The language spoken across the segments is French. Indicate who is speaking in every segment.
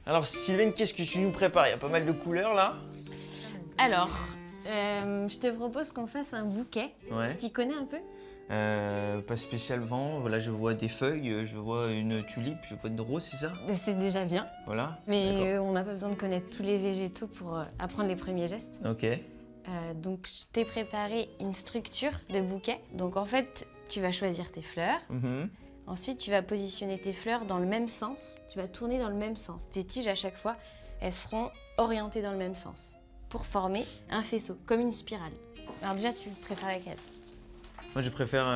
Speaker 1: Alors Sylvaine, qu'est-ce que tu nous prépares? Il y a pas mal de couleurs là.
Speaker 2: Alors, je te propose qu'on fasse un bouquet.
Speaker 1: Ouais.
Speaker 2: Tu t'y connais un peu?
Speaker 1: Pas spécialement. Voilà, je vois des feuilles, je vois une tulipe, je vois une rose, c'est ça?
Speaker 2: C'est déjà bien.
Speaker 1: Voilà.
Speaker 2: Mais on n'a pas besoin de connaître tous les végétaux pour apprendre les premiers gestes.
Speaker 1: Ok.
Speaker 2: Donc, je t'ai préparé une structure de bouquet. Donc, en fait, tu vas choisir tes fleurs. Ensuite, tu vas positionner tes fleurs dans le même sens. Tu vas tourner dans le même sens. Tes tiges, à chaque fois, elles seront orientées dans le même sens pour former un faisceau, comme une spirale. Alors déjà, tu préfères laquelle?
Speaker 1: Moi, je préfère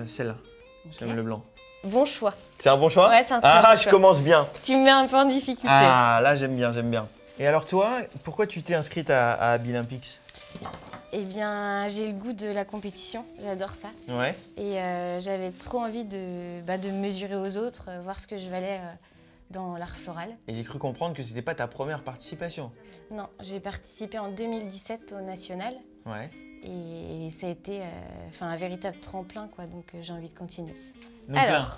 Speaker 1: celle-là.
Speaker 2: Okay.
Speaker 1: J'aime le blanc.
Speaker 2: Bon choix.
Speaker 1: C'est un bon choix?
Speaker 2: Ouais, c'est un très bon choix.
Speaker 1: Je commence bien.
Speaker 2: Tu me mets un peu en difficulté.
Speaker 1: Ah, là, j'aime bien, j'aime bien. Et alors toi, pourquoi tu t'es inscrite à Bilympics?
Speaker 2: Eh bien, j'ai le goût de la compétition, j'adore ça.
Speaker 1: Ouais.
Speaker 2: Et j'avais trop envie de me mesurer aux autres, voir ce que je valais dans l'art floral.
Speaker 1: Et j'ai cru comprendre que c'était pas ta première participation.
Speaker 2: Non, j'ai participé en 2017 au National.
Speaker 1: Ouais.
Speaker 2: Et ça a été un véritable tremplin, quoi, donc j'ai envie de continuer.
Speaker 1: Donc
Speaker 2: alors,
Speaker 1: là,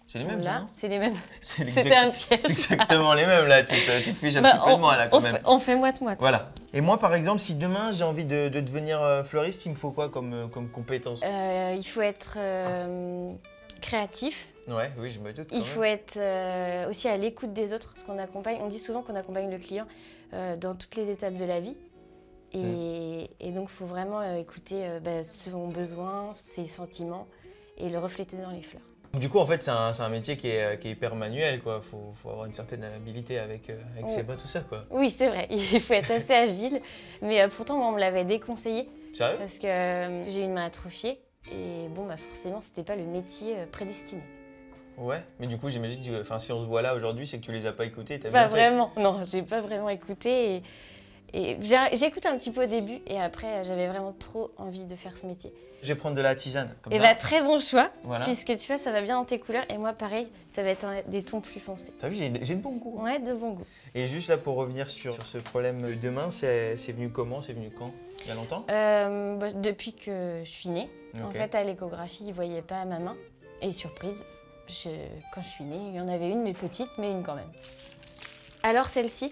Speaker 1: c'est les mêmes,
Speaker 2: là,
Speaker 1: ça,
Speaker 2: c'est les mêmes.
Speaker 1: C'était
Speaker 2: C'était un piège.
Speaker 1: C'est exactement les mêmes, là. Tu te fiches un petit peu de moi, là, quand même.
Speaker 2: On fait moite-moite.
Speaker 1: Voilà. Et moi, par exemple, si demain, j'ai envie de devenir fleuriste, il me faut quoi comme compétence?
Speaker 2: Il faut être créatif.
Speaker 1: Ouais, oui, je me doute.
Speaker 2: Il faut être aussi à l'écoute des autres, parce qu'on accompagne, on dit souvent qu'on accompagne le client dans toutes les étapes de la vie. Et donc, il faut vraiment écouter son besoin, ses sentiments et le refléter dans les fleurs.
Speaker 1: Du coup, en fait, c'est un métier qui est hyper manuel, quoi. Faut avoir une certaine habilité avec ses mains, tout ça, quoi.
Speaker 2: Oui, c'est vrai. Il faut être assez agile. Mais pourtant, moi, on me l'avait déconseillé.
Speaker 1: Sérieux?
Speaker 2: Parce que j'ai une main atrophiée. Et bon, forcément, c'était pas le métier prédestiné.
Speaker 1: Ouais, mais du coup, j'imagine que si on se voit là aujourd'hui, c'est que tu les as pas écoutés, t'as
Speaker 2: Pas
Speaker 1: bien fait.
Speaker 2: vraiment. Non, j'ai pas vraiment écouté. Et j'ai écouté un petit peu au début. Et après, j'avais vraiment trop envie de faire ce métier.
Speaker 1: Je vais prendre de la tisane, comme
Speaker 2: Et
Speaker 1: ça.
Speaker 2: très bon choix.
Speaker 1: Voilà.
Speaker 2: Puisque tu vois, ça va bien dans tes couleurs. Et moi, pareil, ça va être des tons plus foncés.
Speaker 1: T'as vu, j'ai de bon goût.
Speaker 2: Ouais, de bon goût.
Speaker 1: Et juste là, pour revenir sur ce problème de main, c'est venu comment? C'est venu quand? Il y a longtemps?
Speaker 2: Depuis que je suis née.
Speaker 1: Okay.
Speaker 2: En fait, à l'échographie, ils ne voyaient pas ma main. Et surprise, quand je suis née, il y en avait une, mais petite, mais une quand même. Alors celle-ci?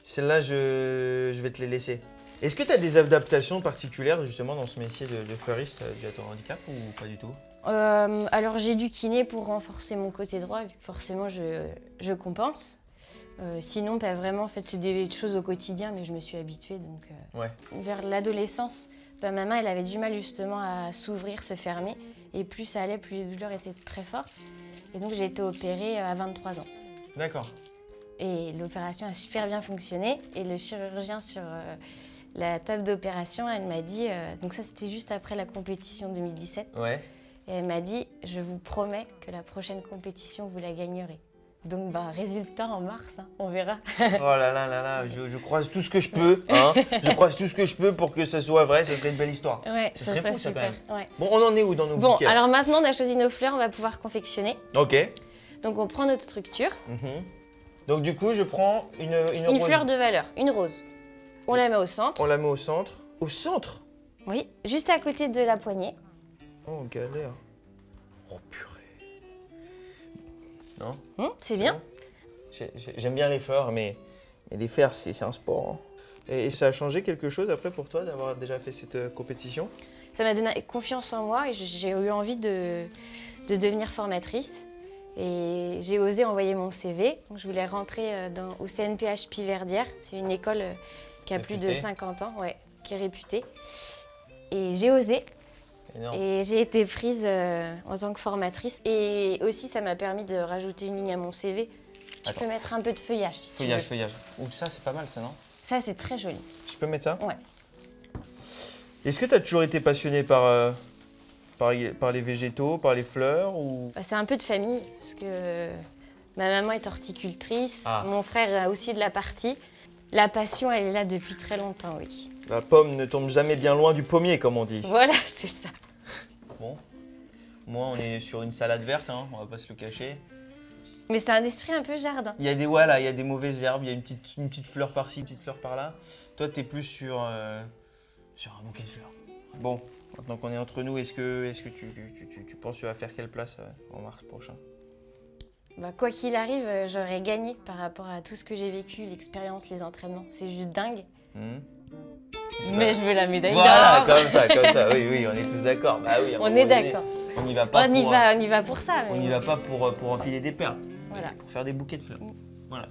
Speaker 1: Celle-là, je vais te les laisser. Est-ce que tu as des adaptations particulières justement dans ce métier de fleuriste dû à ton handicap ou pas du tout?
Speaker 2: Alors j'ai du kiné pour renforcer mon côté droit, vu que forcément je compense. Sinon, pas vraiment. En fait, c'est des choses au quotidien, mais je me suis habituée. Donc,
Speaker 1: ouais.
Speaker 2: Vers l'adolescence, ma main, elle avait du mal justement à s'ouvrir, se fermer. Et plus ça allait, plus les douleurs étaient très fortes. Et donc, j'ai été opérée à 23 ans.
Speaker 1: D'accord.
Speaker 2: Et l'opération a super bien fonctionné. Et le chirurgien sur la table d'opération, elle m'a dit... donc ça, c'était juste après la compétition 2017.
Speaker 1: Ouais.
Speaker 2: Et elle m'a dit, je vous promets que la prochaine compétition, vous la gagnerez. Donc, résultat en mars, hein, on verra.
Speaker 1: Oh là là là là, je croise tout ce que je peux, hein. Je croise tout ce que je peux pour que ça soit vrai, ça serait une belle histoire.
Speaker 2: Ouais,
Speaker 1: ça serait fou, ça, quand même.
Speaker 2: Ouais.
Speaker 1: Bon, on en est où dans nos bouquets?
Speaker 2: Alors maintenant, on a choisi nos fleurs, on va pouvoir confectionner.
Speaker 1: Ok.
Speaker 2: Donc, on prend notre structure.
Speaker 1: Donc, du coup, je prends une rose.
Speaker 2: Fleur de valeur, une rose. On la met au centre.
Speaker 1: On la met au centre. Au centre?
Speaker 2: Oui, juste à côté de la poignée.
Speaker 1: Oh, galère. Oh, purée. Non?
Speaker 2: C'est bien.
Speaker 1: J'aime bien les fleurs, mais les faire, c'est un sport. Hein. Et ça a changé quelque chose après pour toi d'avoir déjà fait cette compétition?
Speaker 2: Ça m'a donné confiance en moi et j'ai eu envie de devenir formatrice. Et j'ai osé envoyer mon CV. Donc, je voulais rentrer au CNPH Piverdière. C'est une école qui a plus de 50 ans, ouais, qui est réputée. Et j'ai osé.
Speaker 1: Énorme.
Speaker 2: Et j'ai été prise en tant que formatrice. Et aussi, ça m'a permis de rajouter une ligne à mon CV. Tu peux mettre un peu de feuillage si tu veux.
Speaker 1: Feuillage. Ouh, ça, c'est pas mal, ça, non?
Speaker 2: Ça, c'est très joli.
Speaker 1: Je peux mettre ça?
Speaker 2: Ouais.
Speaker 1: Est-ce que tu as toujours été passionné par les végétaux, par les fleurs ou...
Speaker 2: C'est un peu de famille, parce que ma maman est horticultrice,
Speaker 1: Ah.
Speaker 2: mon frère a aussi de la partie. La passion, elle est là depuis très longtemps, oui.
Speaker 1: La pomme ne tombe jamais bien loin du pommier, comme on dit.
Speaker 2: Voilà, c'est ça.
Speaker 1: Bon, moi, on est sur une salade verte, hein, on va pas se le cacher.
Speaker 2: Mais c'est un esprit un peu jardin.
Speaker 1: Il y a des mauvaises herbes, il y a une petite fleur par-ci, une petite fleur par-là. Toi, t'es plus sur un bouquet de fleurs. Bon, maintenant qu'on est entre nous, est-ce que tu penses que tu vas faire quelle place en mars prochain?
Speaker 2: Bah, quoi qu'il arrive, j'aurais gagné par rapport à tout ce que j'ai vécu, l'expérience, les entraînements. C'est juste dingue. Mais je veux la médaille d'or.
Speaker 1: Voilà, comme ça. Oui, on est tous d'accord. Bah oui,
Speaker 2: on est d'accord.
Speaker 1: On y va pas
Speaker 2: on y va pour ça.
Speaker 1: On n'y va pas pour enfiler des perles.
Speaker 2: Voilà.
Speaker 1: Pour faire des bouquets de fleurs. Voilà.